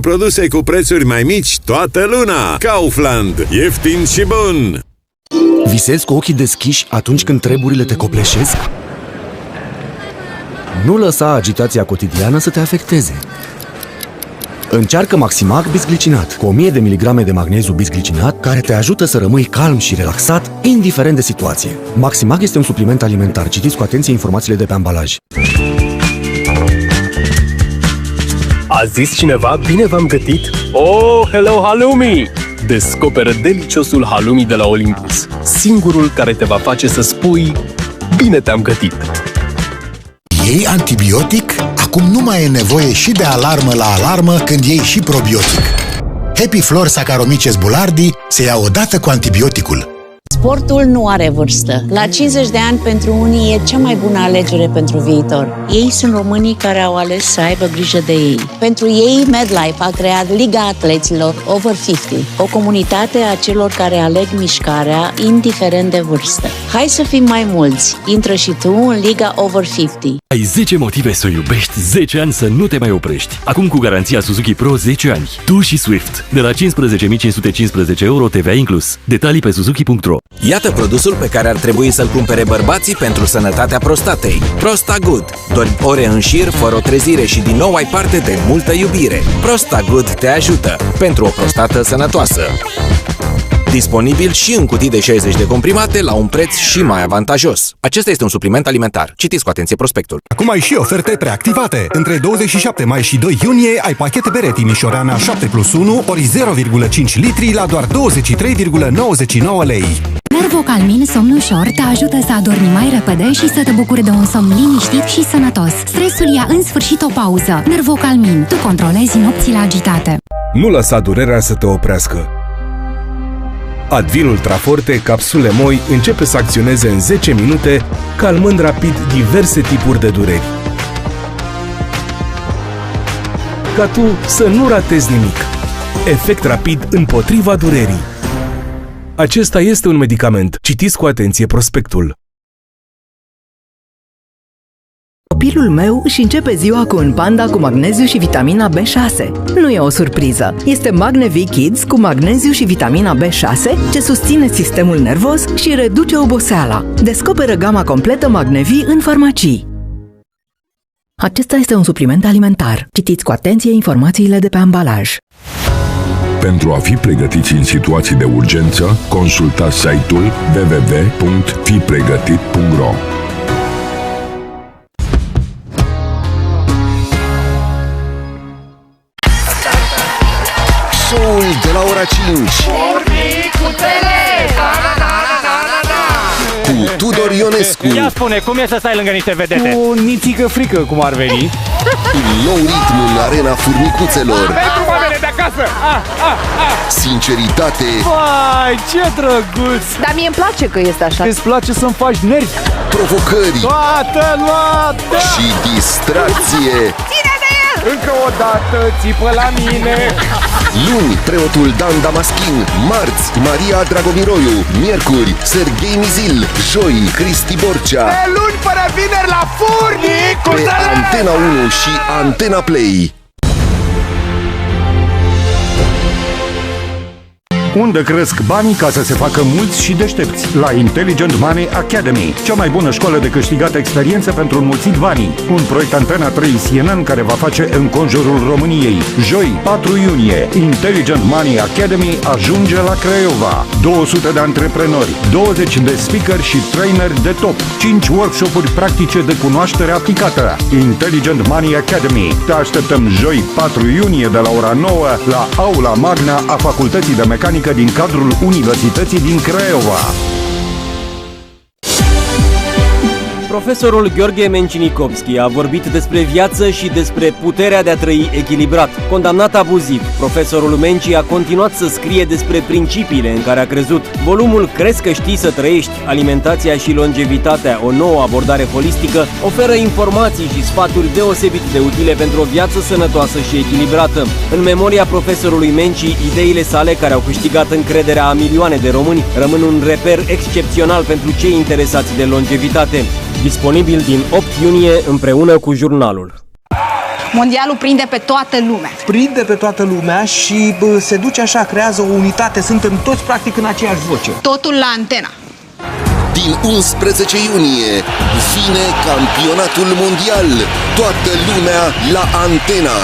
Produse cu prețuri mai mici toată luna. Kaufland. Ieftin și bun! Visezi cu ochii deschiși atunci când treburile te copleșesc? Nu lăsa agitația cotidiană să te afecteze. Încearcă Maximag Bisglicinat, cu 1000 de miligrame de magneziu bisglicinat, care te ajută să rămâi calm și relaxat, indiferent de situație. Maximag este un supliment alimentar. Citiți cu atenție informațiile de pe ambalaj. A zis cineva, bine v-am gătit? Oh, hello, halloumi! Descoperă deliciosul halloumi de la Olympus, singurul care te va face să spui, bine te-am gătit! Iei antibiotic? Acum nu mai e nevoie și de alarmă la alarmă când iei și probiotic. Happy Flor Saccharomyces boulardii se ia odată cu antibioticul. Sportul nu are vârstă. La 50 de ani pentru unii e cea mai bună alegere pentru viitor. Ei sunt românii care au ales să aibă grijă de ei. Pentru ei, MedLife a creat Liga Atleților Over 50, o comunitate a celor care aleg mișcarea indiferent de vârstă. Hai să fim mai mulți. Intră și tu în Liga Over 50. Ai 10 motive să o iubești, 10 ani să nu te mai oprești. Acum cu garanția Suzuki Pro 10 ani. Tu și Swift. De la 15.515 euro TVA inclus. Detalii pe suzuki.ro. Iată produsul pe care ar trebui să-l cumpere bărbații pentru sănătatea prostatei. Prostagood. Dormi ore în șir, fără o trezire și din nou ai parte de multă iubire. Prostagood te ajută pentru o prostată sănătoasă. Disponibil și în cutii de 60 de comprimate la un preț și mai avantajos. Acesta este un supliment alimentar. Citiți cu atenție prospectul. Acum ai și oferte preactivate. Între 27 mai și 2 iunie ai pachete bere Timișoreana 7+1 ori 0,5 litri la doar 23,99 lei. Nervocalmin Somn Ușor te ajută să adormi mai repede și să te bucuri de un somn liniștit și sănătos. Stresul ia în sfârșit o pauză. Nervocalmin. Tu controlezi nopțile agitate. Nu lăsa durerea să te oprească. Advil Ultraforte, capsule moi, începe să acționeze în 10 minute, calmând rapid diverse tipuri de dureri. Ca tu să nu ratezi nimic. Efect rapid împotriva durerii. Acesta este un medicament. Citiți cu atenție prospectul. Copilul meu își începe ziua cu un Panda cu magneziu și vitamina B6. Nu e o surpriză. Este Magnevi Kids cu magneziu și vitamina B6 ce susține sistemul nervos și reduce oboseala. Descoperă gama completă Magnevi în farmacii. Acesta este un supliment alimentar. Citiți cu atenție informațiile de pe ambalaj. Pentru a fi pregătiți în situații de urgență, consultați site-ul www.fipregătit.ro. Show-ul de la ora 5 cu Tudor Ionescu. Ia spune, cum e să stai lângă niște vedete? Cu nițică frică, cum ar veni. Un nou ritm în arena furnicuțelor. Pentru mamele de acasă. Sinceritate. Vai, ce drăguț. Dar mie îmi place că este așa. Îți place să-mi faci nervi. Provocări. Toată luată. Și distracție. Ține de el! Încă o dată, țipă la mine. Luni, preotul Dan Damaschin. Marți, Maria Dragomiroiu. Miercuri, Serghei Mizil. Joi, Cristi Borcea. De luni până vineri la furnicuțele! Pe Antena 1 și Antena Play. Unde cresc banii ca să se facă mulți și deștepți? La Intelligent Money Academy, cea mai bună școală de câștigat experiență pentru înmulțit banii. Un proiect Antena 3 CNN care va face înconjurul României. Joi, 4 iunie, Intelligent Money Academy ajunge la Craiova. 200 de antreprenori, 20 de speakeri și traineri de top, 5 workshop-uri practice de cunoaștere aplicată. Intelligent Money Academy. Te așteptăm joi, 4 iunie de la ora 9 la Aula Magna a Facultății de Mecanică din cadrul Universității din Craiova. Profesorul Gheorghe Mencinikovski a vorbit despre viață și despre puterea de a trăi echilibrat. Condamnat abuziv, profesorul Menci a continuat să scrie despre principiile în care a crezut. Volumul Crezi că știi să trăiești, alimentația și longevitatea, o nouă abordare holistică, oferă informații și sfaturi deosebit de utile pentru o viață sănătoasă și echilibrată. În memoria profesorului Menci, ideile sale, care au câștigat încrederea a milioane de români, rămân un reper excepțional pentru cei interesați de longevitate. Disponibil din 8 iunie împreună cu jurnalul. Mondialul prinde pe toată lumea. Prinde pe toată lumea și se duce așa, creează o unitate, suntem toți practic în aceeași voce. Totul la Antena. Din 11 iunie vine campionatul mondial. Toată lumea la Antena.